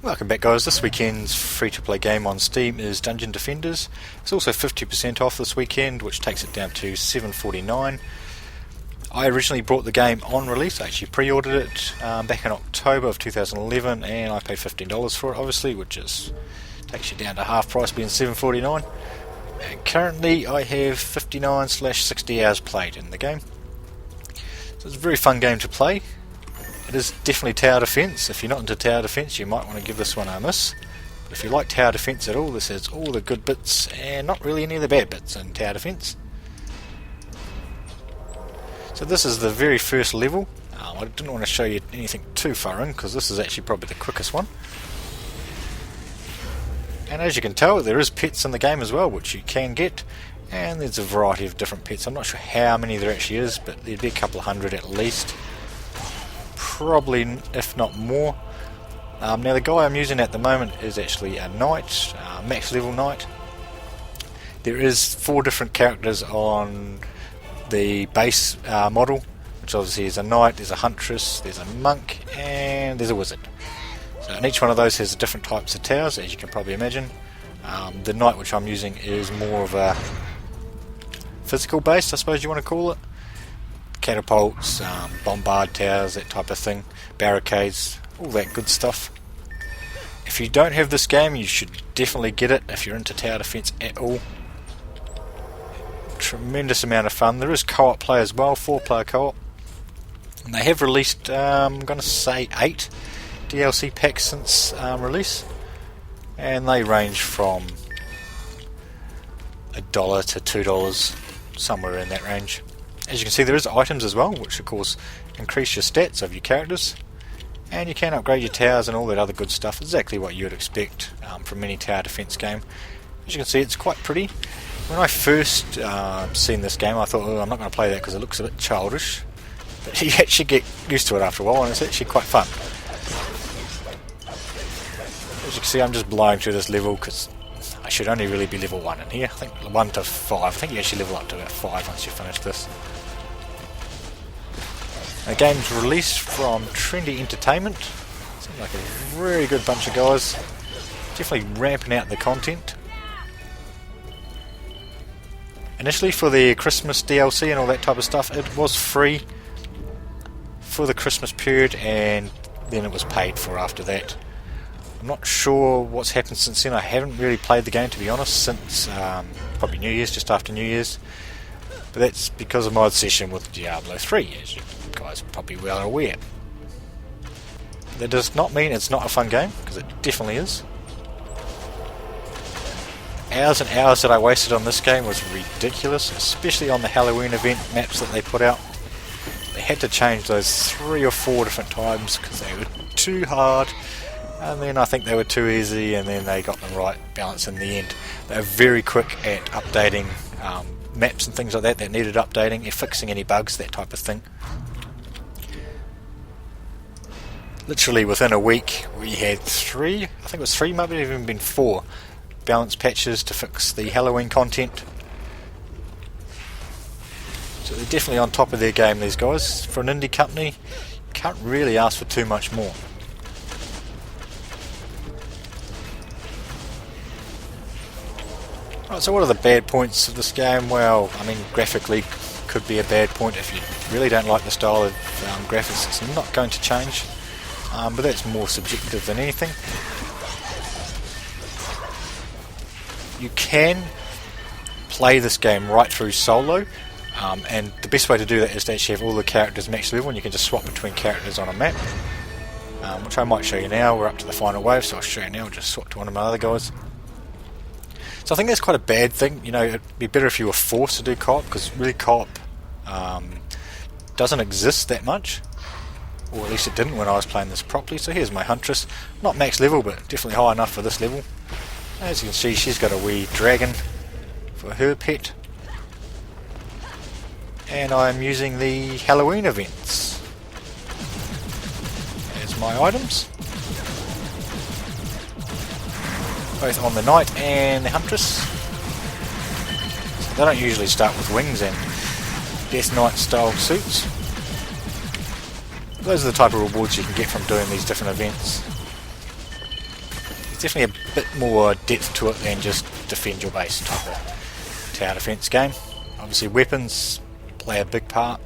Welcome back, guys. This weekend's free-to-play game on Steam is Dungeon Defenders. It's also 50% off this weekend, which takes it down to $7.49. I originally bought the game on release. I actually pre-ordered it back in October of 2011, and I paid $15 for it, obviously, which takes you down to half price, being $7.49. And currently, I have 59/60 hours played in the game. So it's a very fun game to play. It is definitely tower defense. If you're not into tower defense, you might want to give this one a miss. But if you like tower defense at all, this has all the good bits and not really any of the bad bits in tower defense. So this is the very first level. I didn't want to show you anything too far in because this is actually probably the quickest one. And as you can tell, there is pets in the game as well, which you can get. And there's a variety of different pets. I'm not sure how many there actually is, but there'd be a couple of hundred at least. Probably, if not more. Now the guy I'm using at the moment is actually a knight, max level knight. There is 4 different characters on the base model, which obviously is a knight, there's a huntress, there's a monk, and there's a wizard. So and each one of those has different types of towers, as you can probably imagine. The knight which I'm using is more of a physical based, I suppose you want to call it. Catapults, bombard towers, that type of thing, barricades, all that good stuff. If you don't have this game, you should definitely get it if you're into tower defense at all. Tremendous amount of fun. There is co-op play as well, 4-player co-op. And they have released, I'm going to say 8 DLC packs since release, and they range from $1 to $2, somewhere in that range. As you can see, there is items as well, which of course increase your stats of your characters, and you can upgrade your towers and all that other good stuff, exactly what you would expect from any tower defense game. As you can see, it's quite pretty. When I first seen this game, I thought, I'm not going to play that because it looks a bit childish, but you actually get used to it after a while, and it's actually quite fun. As you can see, I'm just blowing through this level because I should only really be level 1 in here. I think 1 to 5. I think you actually level up to about 5 once you finish this. The game's released from Trendy Entertainment. Seems like a very good bunch of guys. Definitely ramping out the content. Initially for the Christmas DLC and all that type of stuff, it was free for the Christmas period, and then it was paid for after that. I'm not sure what's happened since then. I haven't really played the game, to be honest, since probably New Year's, just after New Year's. But that's because of my obsession with Diablo 3, as you guys are probably well aware. That does not mean it's not a fun game, because it definitely is. Hours and hours that I wasted on this game was ridiculous, especially on the Halloween event maps that they put out. They had to change those 3 or 4 different times because they were too hard. And then I think they were too easy, and then they got them right balance in the end. They were very quick at updating maps and things like that needed updating, fixing any bugs, that type of thing. Literally within a week we had 3, I think it was 3, maybe even been 4 balance patches to fix the Halloween content. So they're definitely on top of their game, these guys. For an indie company, you can't really ask for too much more. Right, so what are the bad points of this game? Well, I mean, graphically could be a bad point. If you really don't like the style of graphics, it's not going to change, but that's more subjective than anything. You can play this game right through solo, and the best way to do that is to actually have all the characters max level, and you can just swap between characters on a map, which I might show you now. We're up to the final wave, so I'll show you now. I'll just swap to one of my other guys. So I think that's quite a bad thing. You know, it'd be better if you were forced to do co-op, because really co-op doesn't exist that much, or at least it didn't when I was playing this properly. So here's my huntress, not max level, but definitely high enough for this level. As you can see, she's got a wee dragon for her pet, and I'm using the Halloween events as my items, both on the knight and the huntress. So they don't usually start with wings and Death Knight style suits. Those are the type of rewards you can get from doing these different events. definitely a bit more depth to it than just defend your base type of tower defense game. Obviously weapons play a big part.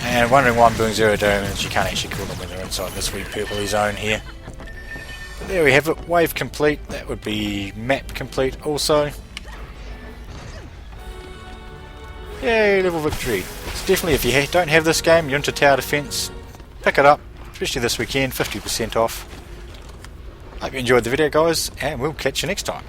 And wondering why I'm doing 0 damage, you can't actually kill them when they're inside this wee purpley zone here. But there we have it, wave complete. That would be map complete also. Yay, level victory. So definitely if you don't have this game, you're into tower defense, pick it up, especially this weekend, 50% off. Hope you enjoyed the video guys, and we'll catch you next time.